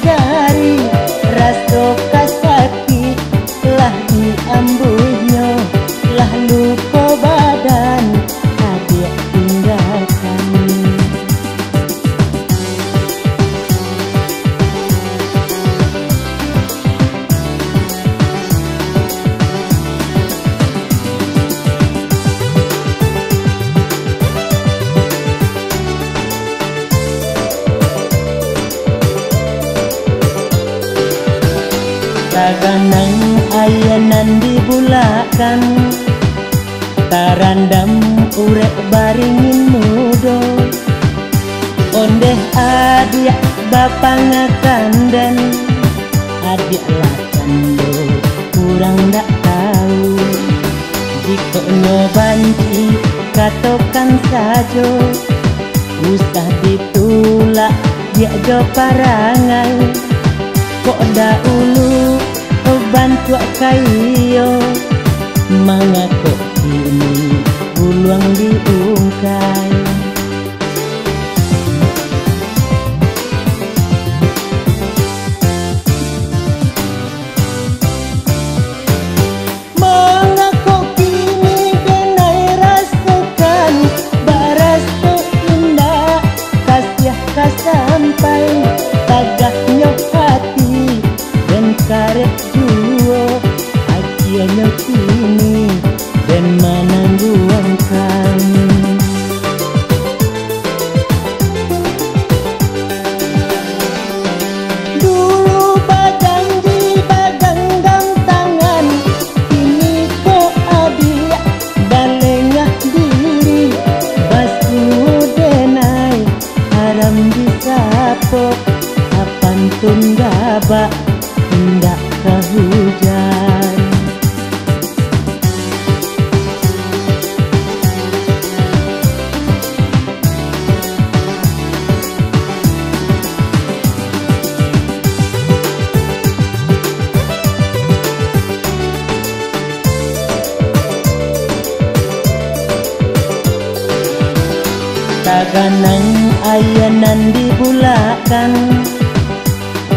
jari rasa kasaki lah diambuhnya lah luka badan adik tinggalkan. Taganang ayanan dibulakan tarandam urek baringin mudo ondeh adik bapa ngakandan adik lakan do kurang dak tahu jika nyobanci katokan sajo usah ditulak dia jo parangai kok dahulu bantu kayo mengaku kini buluang diungkai. Mengaku kini kenai rasakan baras indah kasih kasampai tagahnya hati dan karet akhirnya kini dan menangguangkan. Dulu berjanji bergenggam tangan, kini kok adik balengah diri basuh denai haram disapok apantun gabak hendak kehujan. Taganang ayanan dibulakan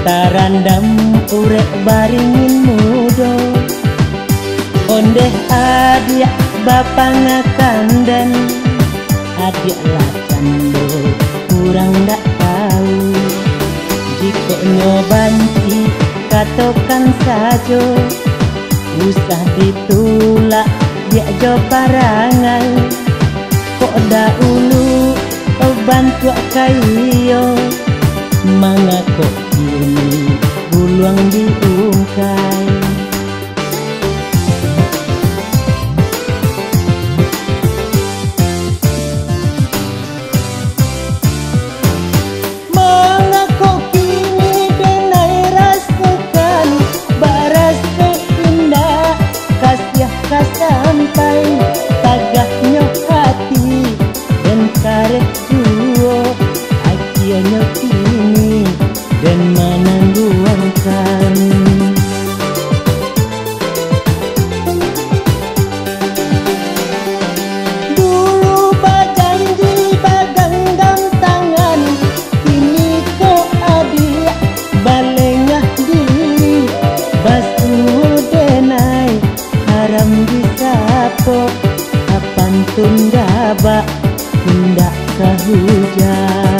tarandam urek baringin mudo ondeh adik bapa ngakandan adik lakan do kurang dak tahu jika nyobanci katokan sajo usah ditulak dia jo parangai kok dahulu bantu kayo mengaku kini buluang diungkai. Mengaku kini kenai rasakan baras indah kasih kasampai tagahnya hati dan karet akhirnya kini dan menangguangkan. Dulu berjanji bergenggam tangan, kini kok adik balengah diri basuh denai haram disapok apantun gabak hendak kehujan.